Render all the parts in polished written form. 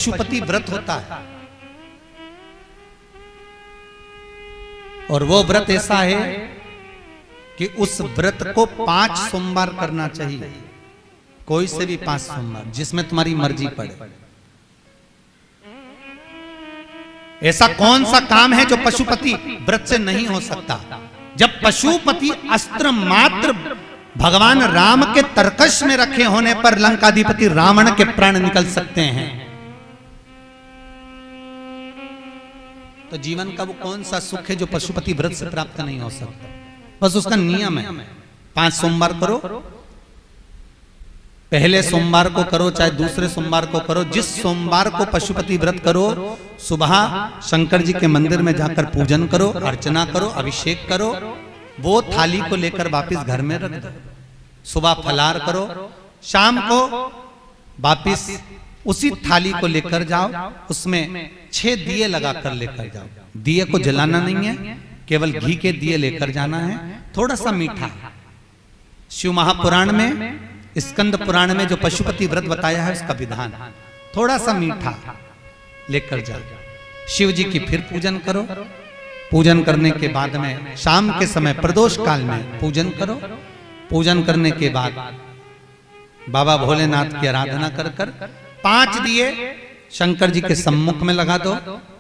पशुपति व्रत होता है और वो व्रत ऐसा है कि उस व्रत को 5 सोमवार करना चाहिए, कोई से भी 5 सोमवार, जिसमें तुम्हारी मर्जी पड़े। ऐसा कौन सा काम है जो पशुपति व्रत से नहीं हो सकता? जब पशुपति अस्त्र मात्र भगवान राम के तरकश में रखे होने पर लंकाधिपति रावण के प्राण निकल सकते हैं, तो जीवन का वो कौन सा सुख है जो पशुपति व्रत से प्राप्त नहीं हो सकता? बस उसका नियम है, 5 सोमवार करो, पहले सोमवार को करो चाहे दूसरे सोमवार को करो। जिस सोमवार को पशुपति व्रत करो, सुबह शंकर जी के मंदिर में जाकर पूजन करो, अर्चना करो, अभिषेक करो, वो थाली को लेकर वापस घर में रख दो। सुबह फलाहार करो, शाम को वापस उसी थाली को लेकर जाओ, उसमें 6 दिए लगाकर लेकर जाओ। दिए को जलाना नहीं है, केवल घी के दिए लेकर जाना है, थोड़ा सा मीठा। शिव महापुराण में, स्कंद पुराण में जो पशुपति व्रत बताया है उसका विधान, थोड़ा सा मीठा लेकर जाओ। शिव जी की फिर पूजन करो, पूजन करने के बाद में शाम के समय प्रदोष काल में पूजन करो। पूजन करने के बाद बाबा भोलेनाथ की आराधना कर कर 5 दिए शंकर जी के सम्मुख में लगा दो।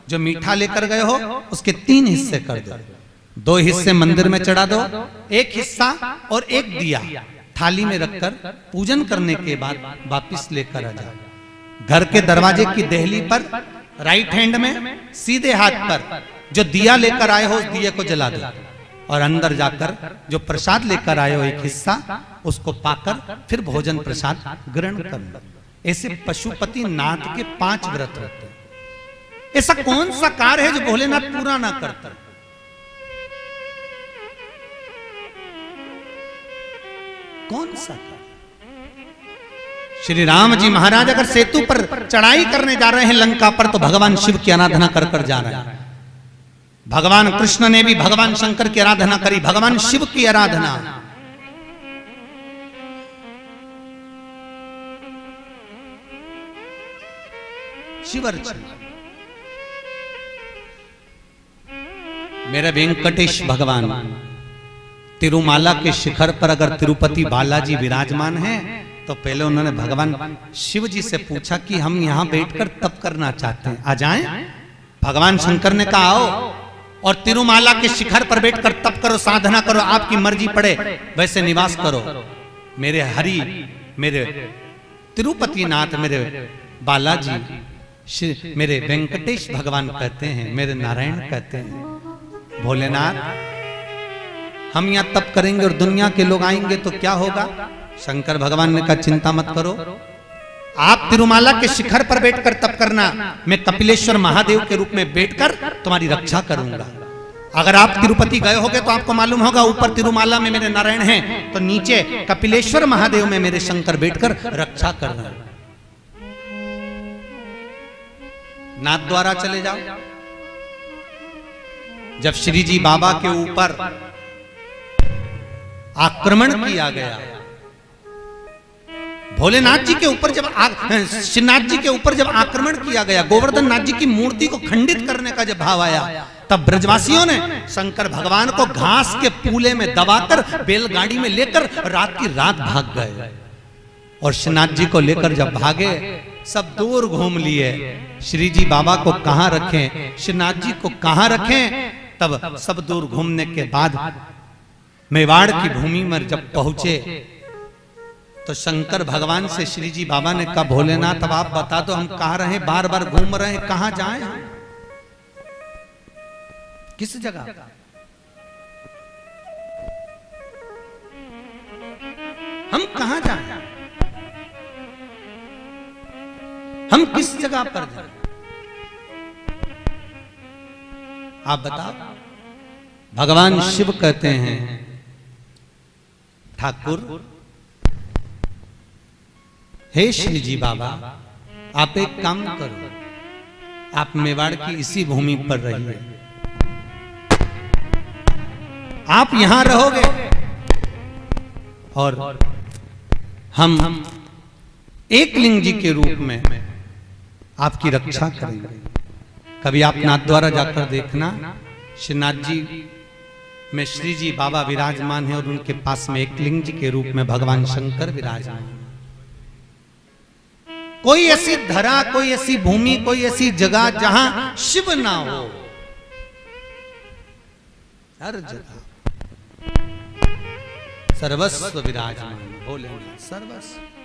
जो मीठा लेकर गए हो उसके 3 हिस्से कर दो, 2 हिस्से मंदिर में चढ़ा दो, 1 हिस्सा और 1 दिया थाली में रखकर पूजन करने के बाद वापिस लेकर आ जाओ। घर के दरवाजे की देहली पर राइट हैंड में सीधे हाथ पर जो दिया लेकर आए हो उस दिए को जला दो और अंदर जाकर जो प्रसाद लेकर आए हो 1 हिस्सा उसको पाकर फिर भोजन प्रसाद ग्रहण कर लो। ऐसे पशुपति नाथ के 5 व्रत होते हैं। ऐसा कौन सा कार्य है जो भोलेनाथ पूरा ना करता? कौन सा कार्य? श्री राम जी महाराज अगर सेतु पर चढ़ाई करने जा रहे हैं लंका पर, तो भगवान शिव की आराधना कर कर जा रहे हैं। भगवान कृष्ण ने भी भगवान शंकर की आराधना करी, भगवान शिव की आराधना। शिव अर्चना। मेरे वेंकटेश भगवान तिरुमाला के शिखर पर अगर तिरुपति बालाजी विराजमान हैं, तो पहले उन्होंने भगवान शिव जी से पूछा कि हम यहां बैठकर तप करना चाहते हैं, आ जाएं? भगवान शंकर ने कहा आओ, और तिरुमाला के शिखर पर बैठकर तप करो, साधना करो, आपकी मर्जी पड़े वैसे निवास करो। मेरे हरि, मेरे तिरुपति नाथ, मेरे बालाजी, मेरे वेंकटेश भगवान कहते हैं, मेरे नारायण कहते हैं, भोलेनाथ हम यहां तप करेंगे और दुनिया के लोग आएंगे तो क्या होगा? शंकर भगवान ने कहा चिंता मत करो, आप तिरुमाला के शिखर पर बैठकर तप करना, मैं कपिलेश्वर महादेव के रूप में बैठकर तुम्हारी रक्षा करूंगा। अगर आप तिरुपति गए होगे तो आपको मालूम होगा, ऊपर तिरुमाला में मेरे नारायण हैं, तो नीचे कपिलेश्वर महादेव में मेरे शंकर बैठकर रक्षा कर रहे हैं। नाथ द्वारा चले जाओ। जब श्री जी बाबा के ऊपर आक्रमण किया गया, भोलेनाथ जी के ऊपर जब श्रीनाथ जी के ऊपर जब आक्रमण किया गया, गोवर्धन नाथ जी की मूर्ति को खंडित करने का जब भाव आया, तब ब्रजवासियों ने शंकर भगवान को घास के पूले में दबाकर बैलगाड़ी में लेकर रात की रात भाग गए। और श्रीनाथ जी को लेकर जब भागे, सब दूर घूम लिए, श्री जी बाबा को कहां रखें, श्रीनाथ जी को कहां रखें। तब सब दूर घूमने के बाद मेवाड़ की भूमि में जब पहुंचे, तो शंकर भगवान से श्री जी बाबा ने कहा भोलेनाथ अब आप बता दो, हम कहां रहे, बार बार घूम रहे हैं, कहां जाएं, किस जगह? हम कहां जाएं, हम किस जगह पर जाएं? आप बताओ। भगवान शिव कहते हैं ठाकुर, हे श्री जी बाबा आप एक काम करो, आप मेवाड़ की इसी भूमि पर रहिए, आप यहां रहोगे और हम एक लिंग जी के रूप में आपकी रक्षा करेंगे। कभी आप नाथद्वारा जाकर देखना, श्रीनाथ जी में श्री जी बाबा विराजमान है और उनके पास में एक लिंग जी के रूप में भगवान शंकर विराजमान। कोई ऐसी धरा, कोई ऐसी भूमि, कोई ऐसी जगह जहां शिव ना हो, हर जगह सर्वस्व विराजमान भोलेनाथ सर्वस्व।